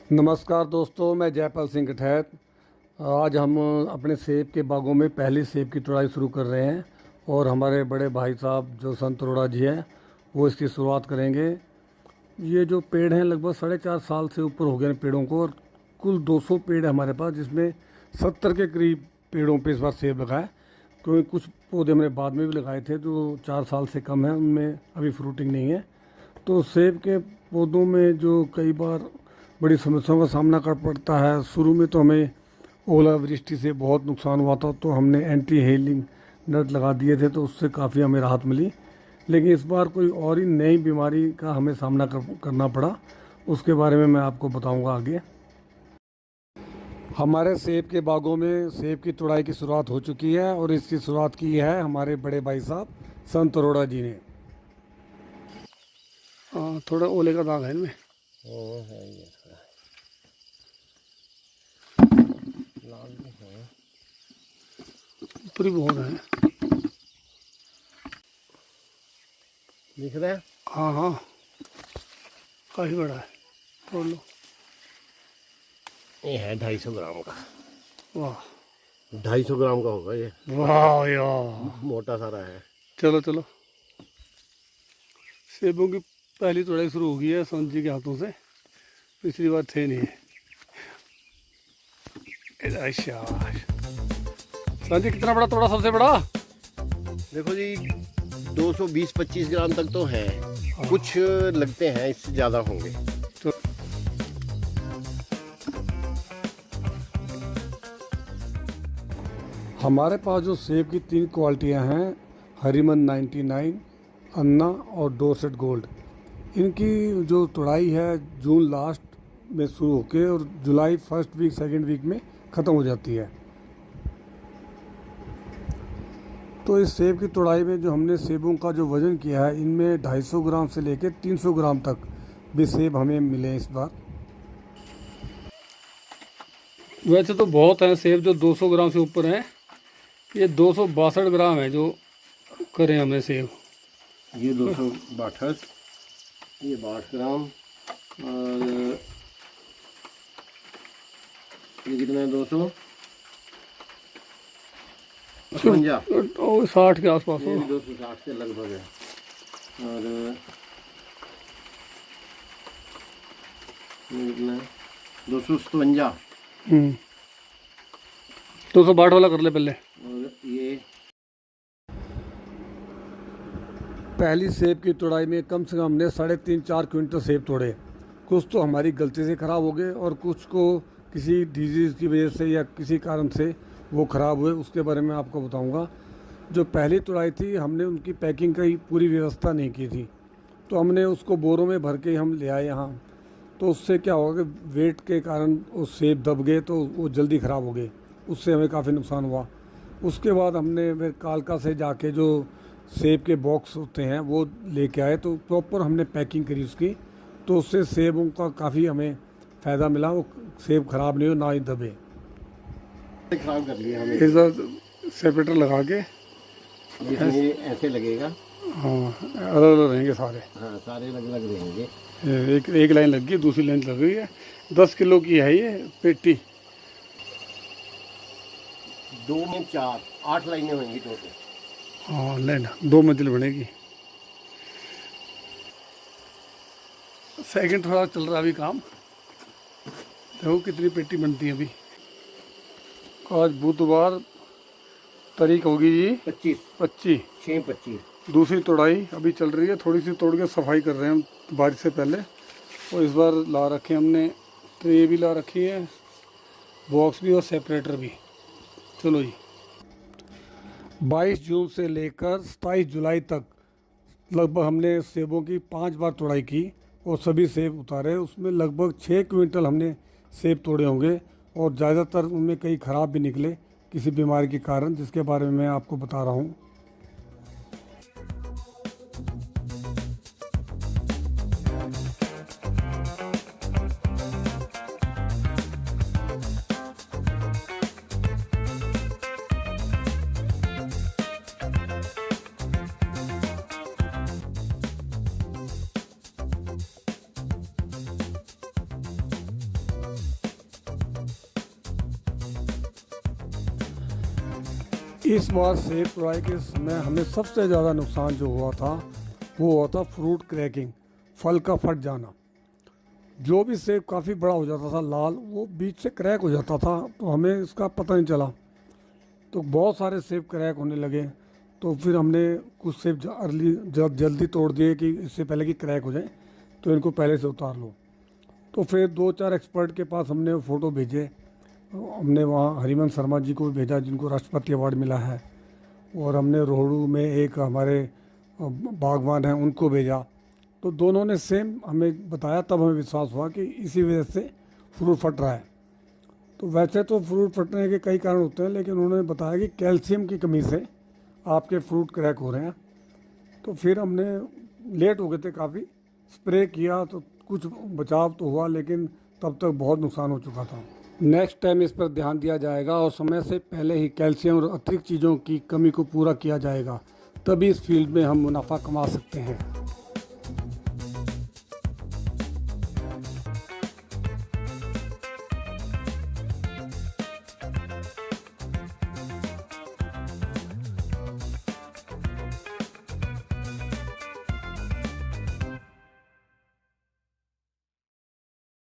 नमस्कार दोस्तों, मैं जयपाल सिंह कठैत। आज हम अपने सेब के बागों में पहली सेब की तुड़ाई शुरू कर रहे हैं और हमारे बड़े भाई साहब जो संत अरोड़ा जी हैं वो इसकी शुरुआत करेंगे। ये जो पेड़ हैं लगभग 4.5 साल से ऊपर हो गए हैं पेड़ों को, और कुल 200 पेड़ है हमारे पास, जिसमें 70 के करीब पेड़ों पे इस बार सेब लगा है। क्योंकि कुछ पौधे हमने बाद में भी लगाए थे जो 4 साल से कम है, उनमें अभी फ्रूटिंग नहीं है। तो सेब के पौधों में जो कई बार बड़ी समस्याओं का सामना कर पड़ता है। शुरू में तो हमें ओलावृष्टि से बहुत नुकसान हुआ था, तो हमने एंटी हेलिंग नेट लगा दिए थे, तो उससे काफ़ी हमें राहत मिली। लेकिन इस बार कोई और ही नई बीमारी का हमें सामना करना पड़ा, उसके बारे में मैं आपको बताऊंगा आगे। हमारे सेब के बागों में सेब की तुड़ाई की शुरुआत हो चुकी है और इसकी शुरुआत की है हमारे बड़े भाई साहब संत अरोड़ा जी ने। हाँ, थोड़ा ओले का दाग है इनमें। वो है ये लाल भी है, ऊपरी बहुत है। दिख रहा है। हाँ हाँ, काफ़ी बड़ा है, तोड़ लो। ये है 250 ग्राम का। वाह 250 ग्राम का होगा ये, वाह यार, मोटा सारा है। चलो चलो, सेबों की पहली तुड़ाई शुरू हो गई है संत जी के हाथों से। पिछली बार थे नहीं। अच्छा संत जी, कितना बड़ा तोड़ा? सबसे बड़ा देखो जी 220-25 ग्राम तक तो है, कुछ लगते हैं इससे ज़्यादा होंगे। तो हमारे पास जो सेब की 3 क्वालिटियां हैं, हरीमन 99, अन्ना और डोरसेट गोल्ड। इनकी जो तुड़ाई है जून लास्ट में शुरू होकर और जुलाई फर्स्ट वीक सेकेंड वीक में ख़त्म हो जाती है। तो इस सेब की तुड़ाई में जो हमने सेबों का जो वज़न किया है, इनमें 250 ग्राम से लेकर 300 ग्राम तक भी सेब हमें मिले इस बार। वैसे तो बहुत हैं सेब जो 200 ग्राम से ऊपर हैं। ये 262 ग्राम है जो करें हमने सेब। ये 262, ये 62 ग्राम, और ये कितना है 200 60 के आसपास हो। 260 के लगभग है। और ये कितना है 257। 262 वाला कर ले पहले। और ये पहली सेब की तुड़ाई में कम से कम हमने 3.5-4 क्विंटल सेब तोड़े। कुछ तो हमारी गलती से ख़राब हो गए और कुछ को किसी डिजीज़ की वजह से या किसी कारण से वो ख़राब हुए, उसके बारे में आपको बताऊंगा। जो पहली तुड़ाई थी, हमने उनकी पैकिंग की पूरी व्यवस्था नहीं की थी, तो हमने उसको बोरों में भर के हम ले आए यहाँ। तो उससे क्या होगा कि वेट के कारण वो सेब दब गए, तो वो जल्दी ख़राब हो गए, उससे हमें काफ़ी नुकसान हुआ। उसके बाद हमने फिर कालका से जाके जो सेब के बॉक्स होते हैं वो लेके आए, तो प्रॉपर हमने पैकिंग करी उसकी, तो उससे सेबों का काफ़ी हमें फ़ायदा मिला। वो सेब ख़राब नहीं हो, ना ही दबे। खराब कर लिया हमने। इस बार सेपरेटर लगा के ये ऐसे लगेगा। हाँ, अलग अलग रहेंगे सारे। हाँ, सारे अलग अलग रहेंगे। एक लाइन लग गई, दूसरी लाइन लग गई है। 10 किलो की है ये पेटी। 2 में 4, 8 लाइनें होंगी टोटल। हाँ, लाइन 2 मंजिल बनेगी। सेकंड थोड़ा चल रहा है अभी काम। देखो कितनी पेटी बनती है अभी। आज बुधवार, तारीख होगी जी 25। 6-25। दूसरी तोड़ाई अभी चल रही है। थोड़ी सी तोड़ के सफाई कर रहे हैं हम बारिश से पहले। और इस बार ला रखे हमने, ट्रे भी ला रखी है, बॉक्स भी और सेपरेटर भी। चलो जी, 22 जून से लेकर 27 जुलाई तक लगभग हमने सेबों की 5 बार तोड़ाई की और सभी सेब उतारे। उसमें लगभग 6 क्विंटल हमने सेब तोड़े होंगे और ज़्यादातर उनमें कई ख़राब भी निकले किसी बीमारी के कारण, जिसके बारे में मैं आपको बता रहा हूँ। इस बार सेब तुड़ाई के समय हमें सबसे ज़्यादा नुकसान जो हुआ था वो हुआ था फ्रूट क्रैकिंग, फल का फट जाना। जो भी सेब काफ़ी बड़ा हो जाता था लाल, वो बीच से क्रैक हो जाता था, तो हमें इसका पता नहीं चला। तो बहुत सारे सेब क्रैक होने लगे, तो फिर हमने कुछ सेब जल्दी तोड़ दिए कि इससे पहले कि क्रैक हो जाए, तो इनको पहले से उतार लो। तो फिर 2-4 एक्सपर्ट के पास हमने फ़ोटो भेजे। हमने वहाँ हरिवंश शर्मा जी को भी भेजा जिनको राष्ट्रपति अवार्ड मिला है, और हमने रोहड़ू में एक हमारे बागवान हैं उनको भेजा। तो दोनों ने सेम हमें बताया, तब हमें विश्वास हुआ कि इसी वजह से फ्रूट फट रहा है। तो वैसे तो फ्रूट फटने के कई कारण होते हैं, लेकिन उन्होंने बताया कि कैल्शियम की कमी से आपके फ्रूट क्रैक हो रहे हैं। तो फिर हमने लेट हो गए थे काफ़ी, स्प्रे किया तो कुछ बचाव तो हुआ, लेकिन तब तक बहुत नुकसान हो चुका था। नेक्स्ट टाइम इस पर ध्यान दिया जाएगा और समय से पहले ही कैल्शियम और अतिरिक्त चीज़ों की कमी को पूरा किया जाएगा, तभी इस फील्ड में हम मुनाफा कमा सकते हैं।